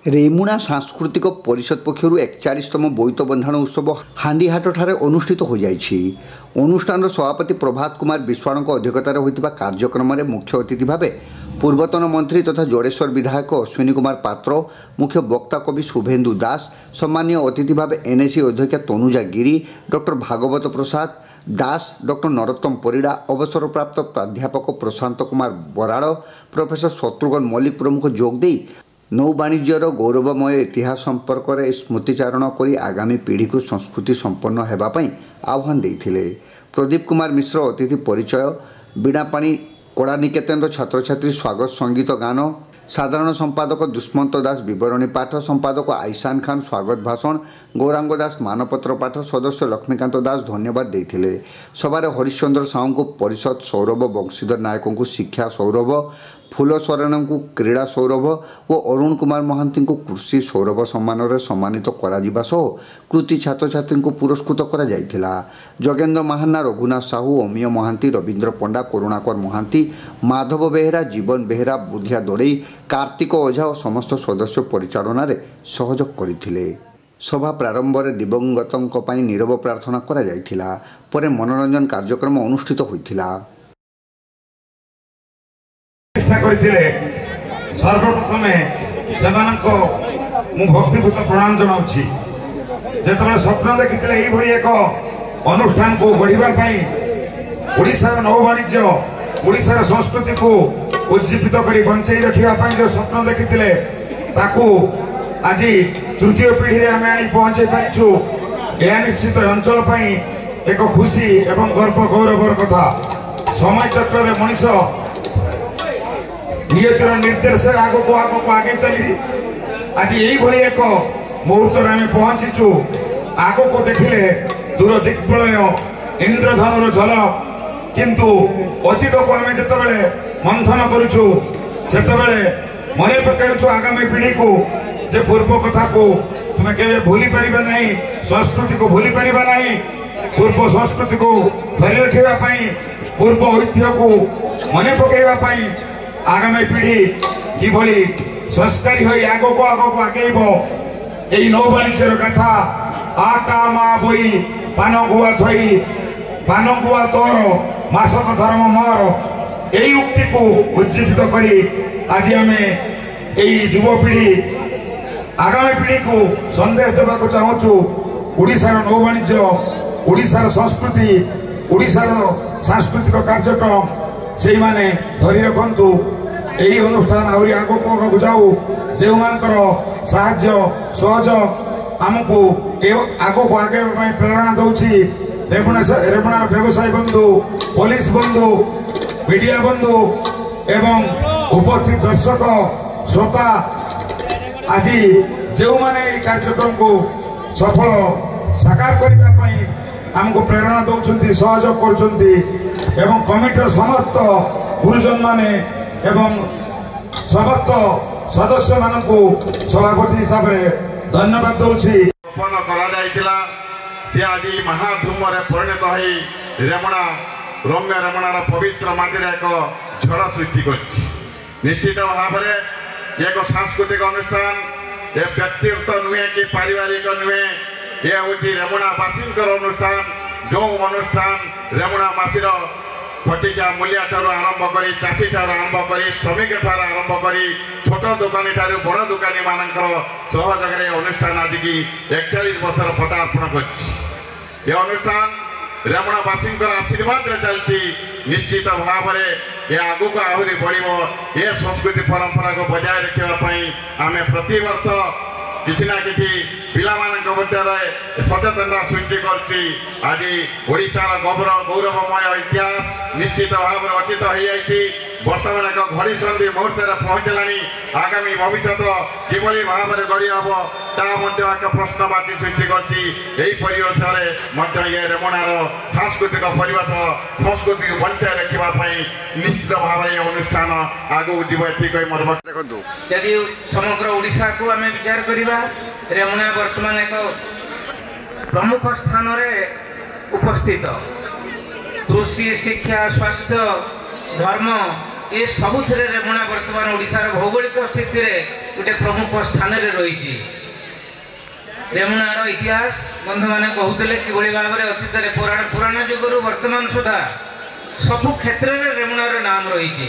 रेमुणा सांस्कृतिक परिषद पक्षर 41तम बोईत बंधाण उत्सव हांडीहाटଠାରେ अनुष्ठित हो जाइछि। अनुष्ठान सभापति प्रभात कुमार विश्वाण अध्यक्षतार होइतिबा कार्यक्रम में मुख्य अतिथि भावे पूर्वतन मंत्री तथा जोड़ेश्वर विधायक अश्विनी कुमार पात्र, मुख्य वक्ता कवि शुभेन्दु दास, सम्मानीय अतिथि भावे एनएसी अध्यक्षा तनुजा गिरी, डॉक्टर भागवत प्रसाद दास, डॉक्टर नरोत्तम परिड़ा, अवसरप्राप्त प्राध्यापक प्रशांत कुमार बराड़, प्रोफेसर शत्रुघ्न मल्लिक प्रमुख जोगदे नौ वाणिज्यर गौरवमय इतिहास संपर्क में स्मृतिचारण कर आगामी पीढ़ी को संस्कृति संपन्न होगापी आह्वान देते। प्रदीप कुमार मिश्र अतिथि परिचय, बीणापाणी कड़ा निकेतन छात्र छात्री स्वागत संगीत गान, साधारण संपादक दुष्मंत दास विवरणी पाठ, संपादक आईशान खान स्वागत भाषण, गौरांग दास मानपत्र पाठ, सदस्य लक्ष्मीकांत दास धन्यवाद देते। सभार हरिश्चंद्र साहू को परिषद सौरभ, बंशीधर नायक को शिक्षा सौरभ, फूल सोरेन को क्रीड़ा सौरभ और अरुण कुमार महांती को कृषि सौरभ सम्मान सम्मानित करा सह कृति छात्र छात्री को पुरस्कृत करा जायथिला। जगेन्द्र महाना, रघुनाथ साहू, अमीय महांती, रवींद्र पंडा, करुणाकर महांती, माधव बेहेरा, जीवन बेहेरा, बुधिया दड़ई, कार्तिक ओझा और समस्त सदस्य परिचालन में सहयोग करथिले। सभा प्रारंभ में दिवंगतों पई नीरव प्रार्थना करा जायथिला। परे मनोरंजन कार्यक्रम अनुष्ठित होइथिला। सर्वप्रथमे से भक्तिपूत प्रणाम जनाऊँगी। जिते स्वप्न देखी एक अनुष्ठान को गढ़ाई ओडिशार नौ वाणिज्य ओडिशार संस्कृति को उज्जीवित कर बंचाई रखापी जो स्वप्न देखी आज तृतीय पीढ़ी में आम आनी पहुँचे पारिछु। यह निश्चित अंचल एक खुशी एवं गर्व गौरवर कथा। समय चक्र में मनीष नियतिर निर्देश आग को आगे चली आज यही एक मुहूर्त में पहुंचीचु। आग को देखिले दूर दिग्बलय इंद्रधनुर झलक, किंतु अतीत को आम जिते मंथन करुचु सेतबेले मन पकाउछु आगामी पीढ़ी को जे पूर्व कथा को तुम्हें केवे भूली परिबा नहीं, संस्कृति को भूली परिबा नहीं, पूर्व संस्कृति को धरी रखिबा पई, पूर्व ऐतिह्य को मन पकाइबा पई आगामी पीढ़ी किभली संस्कारी हो आगो को आगेब। यही नौ वाणिज्यर कथा आका मा बोई पान गुआ थई पान गुआ तोर मासक धर्म मोर, यही उक्ति को उज्जीवित करी आज आम यही युवपीढ़ी आगामी पीढ़ी को संदेश देवाक चाहूँ। ओडिशार नौ वाणिज्य, ओडिशार संस्कृति, ओडिशार सांस्कृतिक कार्यक्रम से माने धरी रखु। यही अनुष्ठान आहरी आगक जाऊ जो साहाय्य सहयोग आमको आगक आगे प्रेरणा दौची। रेमुणा व्यवसायी बंधु, पुलिस बंधु, मीडिया बंधु एवं उपस्थित दर्शक श्रोता आज जो माने कार्यक्रम को सफल साकार करने आमको प्रेरणा दौरान सहयोग करुँच एवं कमिटर समस्त गुरुजन माने एवं समस्त सदस्य मान को सभापति हिसाब से धन्यवाद दूसरी। सी आज महाधूम परिणत हो रेमुणा रम्य रेमुणार पवित्र माटी एक झड़ सृष्टि कर निश्चित भाव में एक सांस्कृतिक अनुष्ठान ये व्यक्तिगत नुहे कि पारिवारिक नुहे, यह हूँ रेमुणावासी अनुष्ठान। जो अनुष्ठान रेमुणावासी फटिका मूलिया ठारू आरंभ करी चाषी ठारू आरंभ करी श्रमिक ठारू आरंभ करी छोट दुकानी ठारू बड़ दुकानी मानकर सहयोग अनुष्ठान आज की 41 वर्ष पदार्पण कर अनुष्ठान रेमुणावासी आशीर्वाद चलती। निश्चित भाव में ये आगू को आहरी बढ़ ये संस्कृति परंपरा को बजाय रखापी आम प्रति वर्ष किसी ना कि पिला सचेतनता सृष्टि करछि। आज ओडिशार गौरवमय इतिहास निश्चित भाव में अतीत हो जाइछि। वर्तमान एक घड़ी संधि मुहूर्त पहुँचला। आगामी भविष्य किभली भाव में गढ़ी हम एक प्रश्नवाची सृष्टि करछि। यही परिवेश में ये रेमुणार सांस्कृतिक परिवेश संस्कृति को बंचाई रखापी निश्चित भाव में अनुष्ठान आगू जी मोर देखो। यदि समग्र ओडिशा को आम विचार करवा रेमुणा वर्तमान एक प्रमुख स्थान में उपस्थित। कृषि, शिक्षा, स्वास्थ्य, धर्म ये सबुथ रेमुणा वर्तमान ओडिशार भौगोलिक स्थिति गोटे प्रमुख स्थान में रही। रेमुणार इतिहास बंधु मैंने कहते कि भाव में अतीत पुराण जुगर वर्तमान सुधा सबु क्षेत्र में रेमुणार नाम रही।